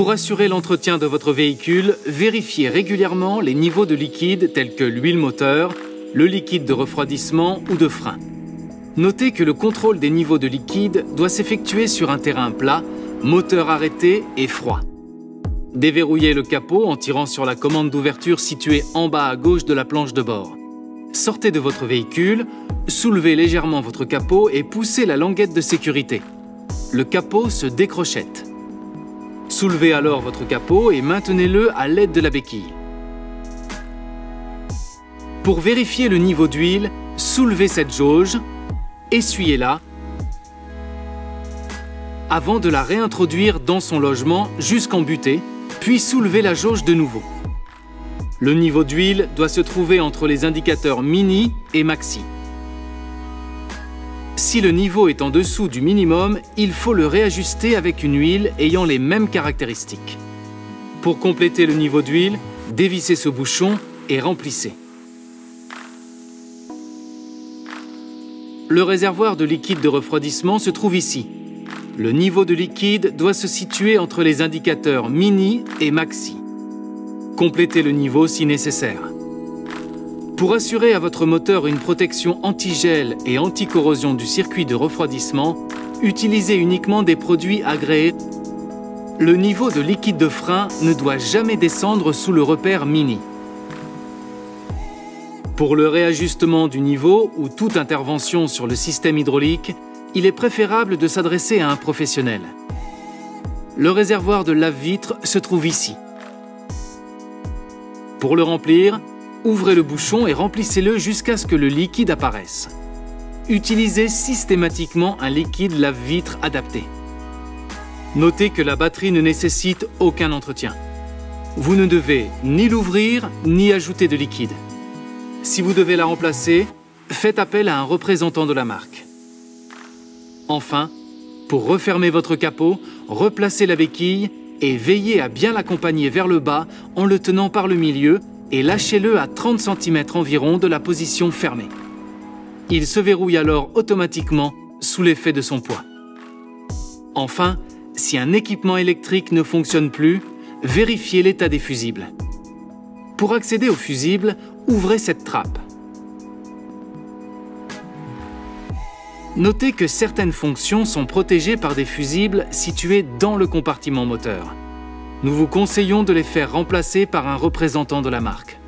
Pour assurer l'entretien de votre véhicule, vérifiez régulièrement les niveaux de liquide tels que l'huile moteur, le liquide de refroidissement ou de frein. Notez que le contrôle des niveaux de liquide doit s'effectuer sur un terrain plat, moteur arrêté et froid. Déverrouillez le capot en tirant sur la commande d'ouverture située en bas à gauche de la planche de bord. Sortez de votre véhicule, soulevez légèrement votre capot et poussez la languette de sécurité. Le capot se décrochette. Soulevez alors votre capot et maintenez-le à l'aide de la béquille. Pour vérifier le niveau d'huile, soulevez cette jauge, essuyez-la, avant de la réintroduire dans son logement jusqu'en butée, puis soulevez la jauge de nouveau. Le niveau d'huile doit se trouver entre les indicateurs mini et maxi. Si le niveau est en dessous du minimum, il faut le réajuster avec une huile ayant les mêmes caractéristiques. Pour compléter le niveau d'huile, dévissez ce bouchon et remplissez. Le réservoir de liquide de refroidissement se trouve ici. Le niveau de liquide doit se situer entre les indicateurs mini et maxi. Complétez le niveau si nécessaire. Pour assurer à votre moteur une protection anti-gel et anti-corrosion du circuit de refroidissement, utilisez uniquement des produits agréés. Le niveau de liquide de frein ne doit jamais descendre sous le repère mini. Pour le réajustement du niveau ou toute intervention sur le système hydraulique, il est préférable de s'adresser à un professionnel. Le réservoir de lave-vitre se trouve ici. Pour le remplir, ouvrez le bouchon et remplissez-le jusqu'à ce que le liquide apparaisse. Utilisez systématiquement un liquide lave-vitre adapté. Notez que la batterie ne nécessite aucun entretien. Vous ne devez ni l'ouvrir ni ajouter de liquide. Si vous devez la remplacer, faites appel à un représentant de la marque. Enfin, pour refermer votre capot, replacez la béquille et veillez à bien l'accompagner vers le bas en le tenant par le milieu et lâchez-le à 30 cm environ de la position fermée. Il se verrouille alors automatiquement sous l'effet de son poids. Enfin, si un équipement électrique ne fonctionne plus, vérifiez l'état des fusibles. Pour accéder au fusible, ouvrez cette trappe. Notez que certaines fonctions sont protégées par des fusibles situés dans le compartiment moteur. Nous vous conseillons de les faire remplacer par un représentant de la marque.